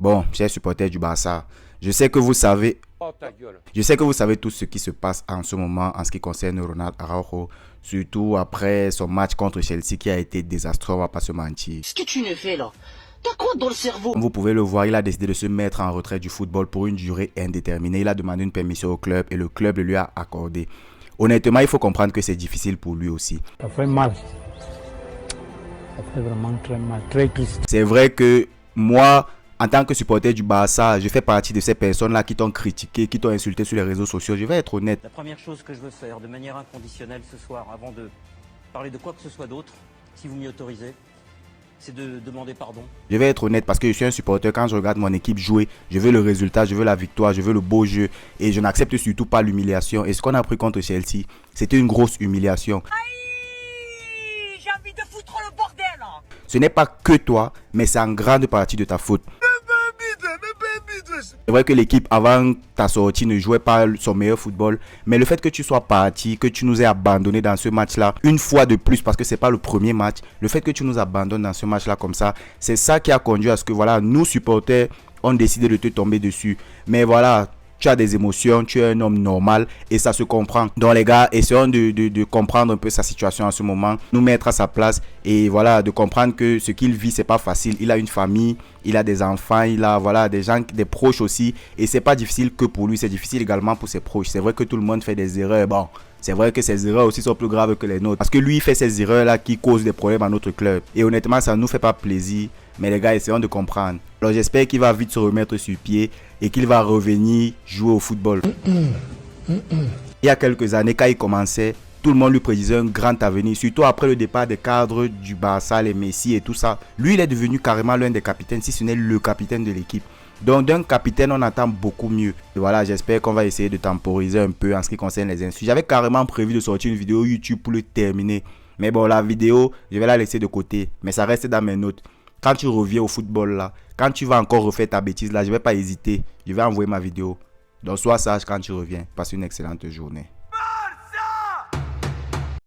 Bon, chers supporters du Barça, je sais que vous savez, Oh ta gueule. je sais que vous savez tout ce qui se passe en ce moment en ce qui concerne Ronald Araujo, surtout après son match contre Chelsea qui a été désastreux, on va pas se mentir. Qu'est-ce que tu ne fais là? T'as quoi dans le cerveau? Comme vous pouvez le voir, il a décidé de se mettre en retrait du football pour une durée indéterminée. Il a demandé une permission au club et le club le lui a accordé. Honnêtement, il faut comprendre que c'est difficile pour lui aussi. Ça fait mal. Ça fait vraiment très mal, très triste. C'est vrai que moi, en tant que supporter du Barça, je fais partie de ces personnes-là qui t'ont critiqué, qui t'ont insulté sur les réseaux sociaux. Je vais être honnête. La première chose que je veux faire de manière inconditionnelle ce soir, avant de parler de quoi que ce soit d'autre, si vous m'y autorisez, c'est de demander pardon. Je vais être honnête parce que je suis un supporter. Quand je regarde mon équipe jouer, je veux le résultat, je veux la victoire, je veux le beau jeu. Et je n'accepte surtout pas l'humiliation. Et ce qu'on a pris contre Chelsea, c'était une grosse humiliation. Aïe, j'ai envie de foutre le bordel là. Ce n'est pas que toi, mais c'est en grande partie de ta faute. C'est vrai que l'équipe avant ta sortie ne jouait pas son meilleur football, mais le fait que tu sois parti, que tu nous aies abandonné dans ce match-là, une fois de plus, parce que c'est pas le premier match, le fait que tu nous abandonnes dans ce match-là comme ça, c'est ça qui a conduit à ce que voilà, nous supporters, on décidé de te tomber dessus. Mais voilà, tu as des émotions, tu es un homme normal et ça se comprend. Donc les gars, essayons de comprendre un peu sa situation en ce moment, nous mettre à sa place et voilà, de comprendre que ce qu'il vit, c'est pas facile. Il a une famille, il a des enfants, il a voilà des gens, des proches aussi et c'est pas difficile que pour lui, c'est difficile également pour ses proches. C'est vrai que tout le monde fait des erreurs, bon. C'est vrai que ces erreurs aussi sont plus graves que les nôtres. Parce que lui, il fait ces erreurs-là qui causent des problèmes à notre club. Et honnêtement, ça ne nous fait pas plaisir. Mais les gars, essayons de comprendre. Alors j'espère qu'il va vite se remettre sur pied et qu'il va revenir jouer au football. Il y a quelques années, quand il commençait, tout le monde lui prédisait un grand avenir. Surtout après le départ des cadres du Barça, les Messi et tout ça. Lui, il est devenu carrément l'un des capitaines, si ce n'est le capitaine de l'équipe. Donc d'un capitaine, on attend beaucoup mieux. Et voilà, j'espère qu'on va essayer de temporiser un peu en ce qui concerne les insultes. J'avais carrément prévu de sortir une vidéo YouTube pour le terminer. Mais bon, la vidéo, je vais la laisser de côté. Mais ça reste dans mes notes. Quand tu reviens au football là, quand tu vas encore refaire ta bêtise là, je ne vais pas hésiter. Je vais envoyer ma vidéo. Donc sois sage quand tu reviens. Passe une excellente journée.